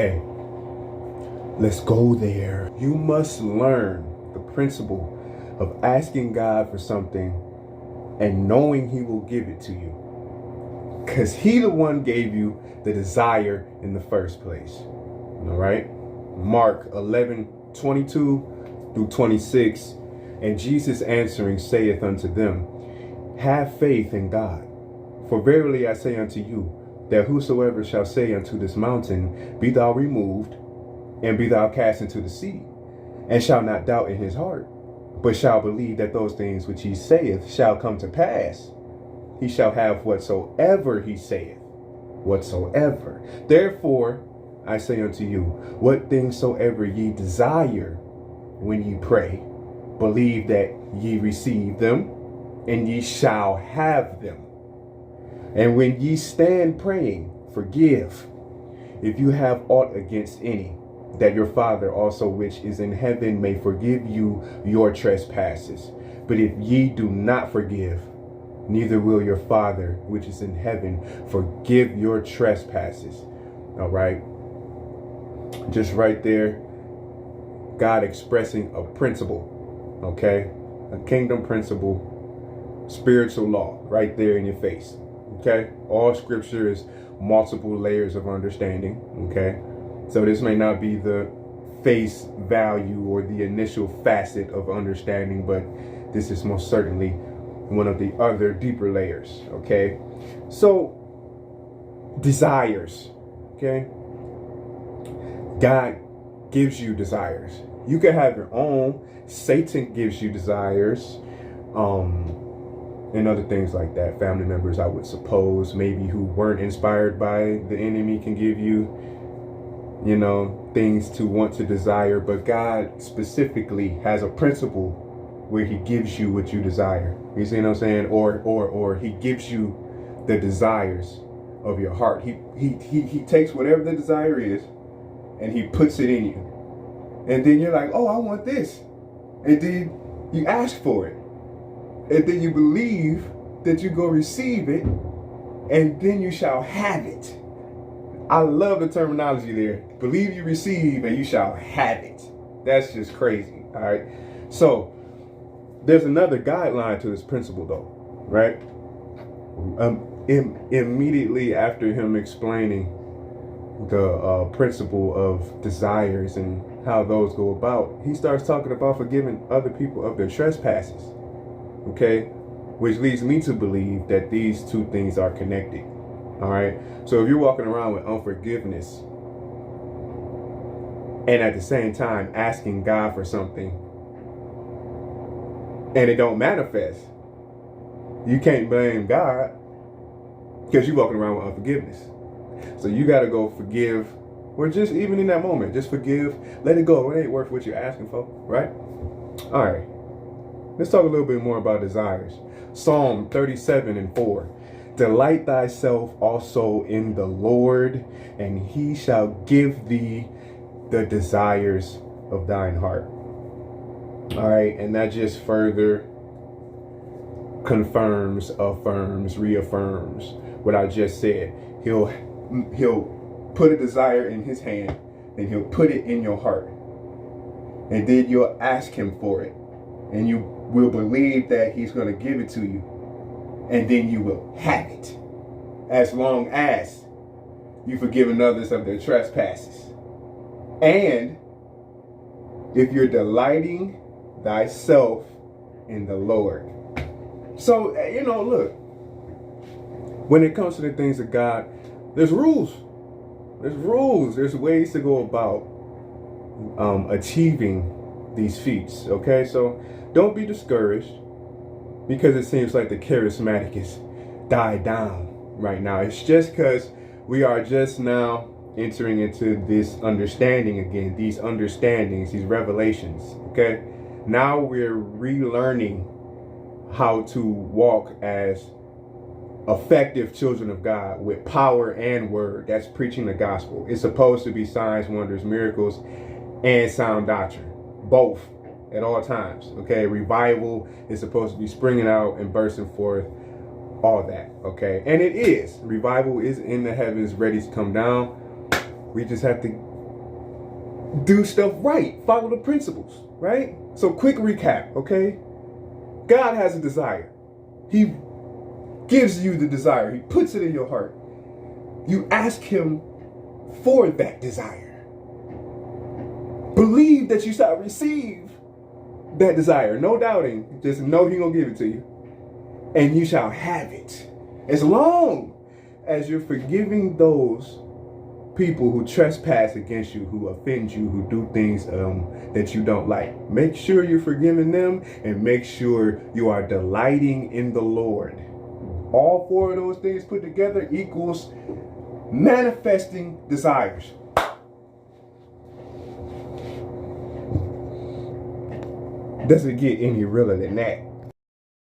Hey, let's go there. You must learn the principle of asking God for something and knowing He will give it to you. Because He the one gave you the desire in the first place. All right? Mark 11:22 through 26. And Jesus answering saith unto them, have faith in God. For verily I say unto you, that whosoever shall say unto this mountain, be thou removed, and be thou cast into the sea, and shall not doubt in his heart, but shall believe that those things which he saith shall come to pass, he shall have whatsoever he saith. Whatsoever. Therefore, I say unto you, what things soever ye desire when ye pray, believe that ye receive them, and ye shall have them. And when ye stand praying, forgive, if you have aught against any, that your Father also which is in heaven may forgive you your trespasses. But if ye do not forgive, neither will your Father which is in heaven forgive your trespasses. All right. Just right there, God expressing a principle, okay? A kingdom principle, spiritual law, right there in your face, okay? All scripture is multiple layers of understanding, okay? So this may not be the face value or the initial facet of understanding, but this is most certainly one of the other deeper layers, okay? So, desires, okay? God gives you desires. You can have your own. Satan gives you desires, and other things like that. Family members, I would suppose, maybe who weren't inspired by the enemy can give you, you know, things to want to desire. But God specifically has a principle where He gives you what you desire. You see what I'm saying? Or He gives you the desires of your heart. He takes whatever the desire is, and He puts it in you. And then you're like, oh, I want this. And then you ask for it. And then you believe that you go receive it. And then you shall have it. I love the terminology there. Believe you receive and you shall have it. That's just crazy. All right. So there's another guideline to this principle though, right? Immediately after him explaining the principle of desires and how those go about, he starts talking about forgiving other people of their trespasses, okay, which leads me to believe that these two things are connected. All right, so if you're walking around with unforgiveness and at the same time asking God for something and it don't manifest, you can't blame God because you're walking around with unforgiveness. So you got to go forgive, or just even in that moment, just forgive, let it go. It ain't worth what you're asking for, right? All right. Let's talk a little bit more about desires. Psalm 37:4. Delight thyself also in the Lord, and He shall give thee the desires of thine heart. All right. And that just further confirms, affirms, reaffirms what I just said. He'll put a desire in His hand, and He'll put it in your heart. And then you'll ask Him for it. And you will believe that He's going to give it to you. And then you will have it. As long as you forgive others of their trespasses. And if you're delighting thyself in the Lord. So, you know, look. When it comes to the things of God, there's rules. There's rules. There's ways to go about achieving these feats. Okay, so don't be discouraged because it seems like the charismatic is died down right now. It's just because we are just now entering into this understanding again, these understandings, these revelations. Okay, now we're relearning how to walk as effective children of God with power and word. That's preaching the gospel. It's supposed to be signs, wonders, miracles, and sound doctrine. Both at all times. Okay, revival is supposed to be springing out and bursting forth. All that. Okay, and it is. Revival is in the heavens, ready to come down. We just have to do stuff right. Follow the principles, right? So quick recap, okay? God has a desire. He gives you the desire. He puts it in your heart. You ask him for that desire. Believe that you shall receive that desire. No doubting. Just know he's going to give it to you. And you shall have it. As long as you're forgiving those people who trespass against you, who offend you, who do things that you don't like. Make sure you're forgiving them, and make sure you are delighting in the Lord. All four of those things put together equals manifesting desires. Doesn't get any realer than that.